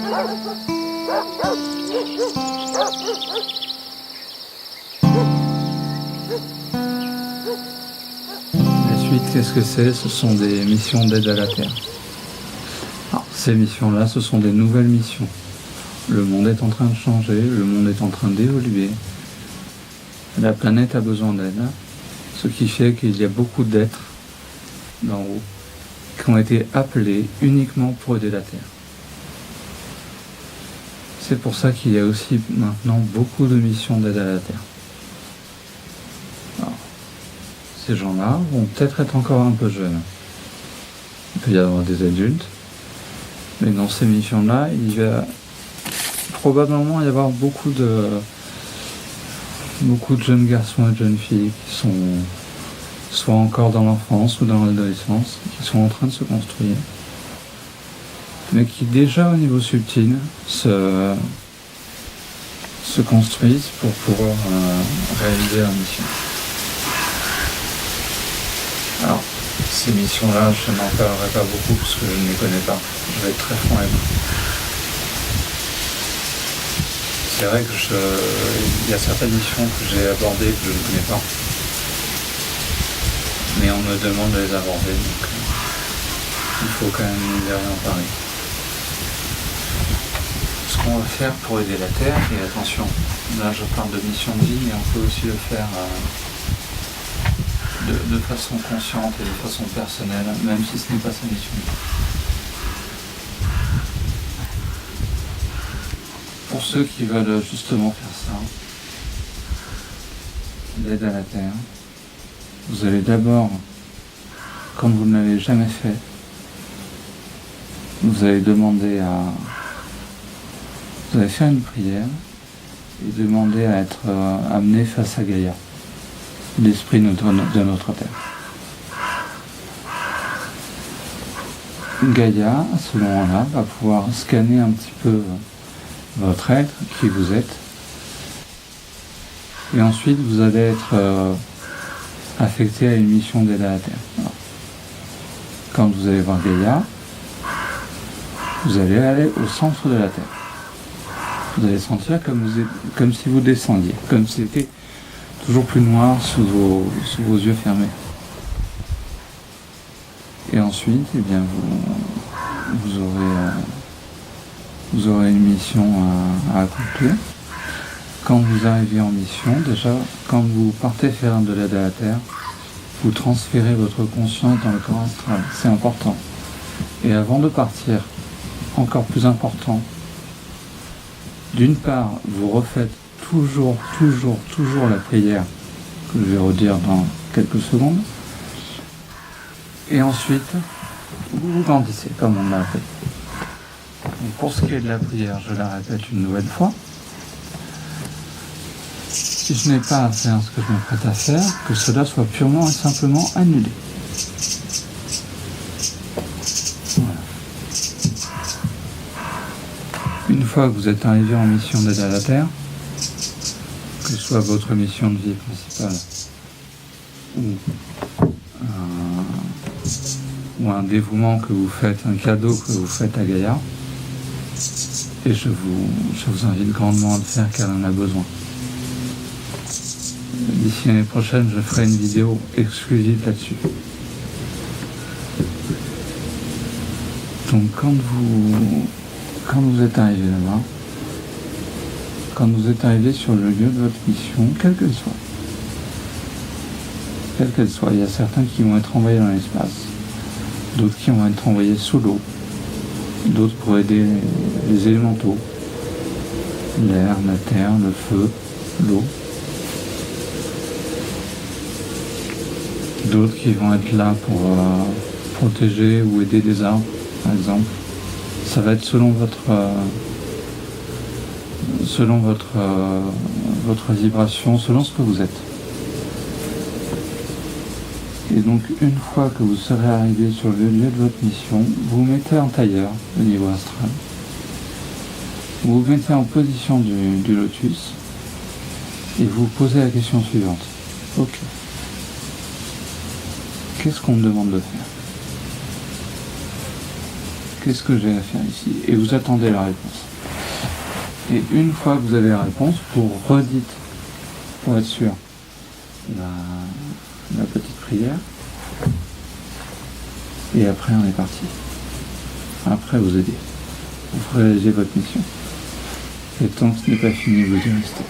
La suite, qu'est-ce que c'est? Ce sont des missions d'aide à la Terre. Alors, ces missions-là, ce sont des nouvelles missions. Le monde est en train de changer, le monde est en train d'évoluer. La planète a besoin d'aide, ce qui fait qu'il y a beaucoup d'êtres d'en haut qui ont été appelés uniquement pour aider la Terre. C'est pour ça qu'il y a aussi maintenant beaucoup de missions d'aide à la Terre. Alors, ces gens-là vont peut-être être encore un peu jeunes. Il peut y avoir des adultes, mais dans ces missions-là, il va probablement y avoir beaucoup de jeunes garçons et de jeunes filles qui sont soit encore dans l'enfance ou dans l'adolescence, qui sont en train de se construire, mais qui déjà au niveau subtil se construisent pour pouvoir réaliser leur mission. Alors, ces missions-là, je n'en parlerai pas beaucoup parce que je ne les connais pas. Je vais être très franc avec vous. C'est vrai qu'il y a certaines missions que j'ai abordées que je ne connais pas. Mais on me demande de les aborder, donc il faut quand même les en parler. Ce qu'on va faire pour aider la Terre, et attention, là je parle de mission de vie, mais on peut aussi le faire de façon consciente et de façon personnelle, même si ce n'est pas sa mission de vie. Pour ceux qui veulent justement faire ça, l'aide à la Terre, vous allez d'abord, quand vous ne l'avez jamais fait, vous allez faire une prière et demander à être amené face à Gaïa, l'esprit de notre Terre. Gaïa, à ce moment-là, va pouvoir scanner un petit peu votre être, qui vous êtes, et ensuite vous allez être affecté à une mission d'aide à la Terre. Alors, quand vous allez voir Gaïa, vous allez aller au centre de la Terre. Vous allez sentir comme si vous descendiez, comme si c'était toujours plus noir sous vos yeux fermés. Et ensuite, eh bien, vous aurez une mission à accomplir. Quand vous arrivez en mission, déjà, quand vous partez faire de l'aide à la Terre, vous transférez votre conscience dans le corps astral. C'est important. Et avant de partir, encore plus important, d'une part, vous refaites toujours la prière, que je vais redire dans quelques secondes. Et ensuite, vous grandissez, comme on l'a fait. Donc pour ce qui est de la prière, je la répète une nouvelle fois. Si je n'ai pas à faire ce que je m'apprête à faire, que cela soit purement et simplement annulé. Voilà. Une fois que vous êtes arrivé en mission d'aide à la Terre, que ce soit votre mission de vie principale ou un dévouement que vous faites, un cadeau que vous faites à Gaïa, et je vous invite grandement à le faire car elle en a besoin. D'ici l'année prochaine, je ferai une vidéo exclusive là-dessus. Donc quand vous êtes arrivé là-bas, quand vous êtes arrivé sur le lieu de votre mission, quelle qu'elle soit, il y a certains qui vont être envoyés dans l'espace, d'autres qui vont être envoyés sous l'eau, d'autres pour aider les élémentaux, l'air, la terre, le feu, l'eau. D'autres qui vont être là pour protéger ou aider des arbres, par exemple. Ça va être selon votre vibration, selon ce que vous êtes. Et donc, une fois que vous serez arrivé sur le lieu de votre mission, vous vous mettez en tailleur, au niveau astral. Vous vous mettez en position du lotus et vous vous posez la question suivante. Ok. Qu'est-ce qu'on me demande de faire? qu'est-ce que j'ai à faire ici? Et vous attendez la réponse. Et une fois que vous avez la réponse, vous redites, pour être sûr, la petite prière. Et après, on est parti. Après, vous aidez. Vous réalisez votre mission. Et tant que ce n'est pas fini, vous y restez.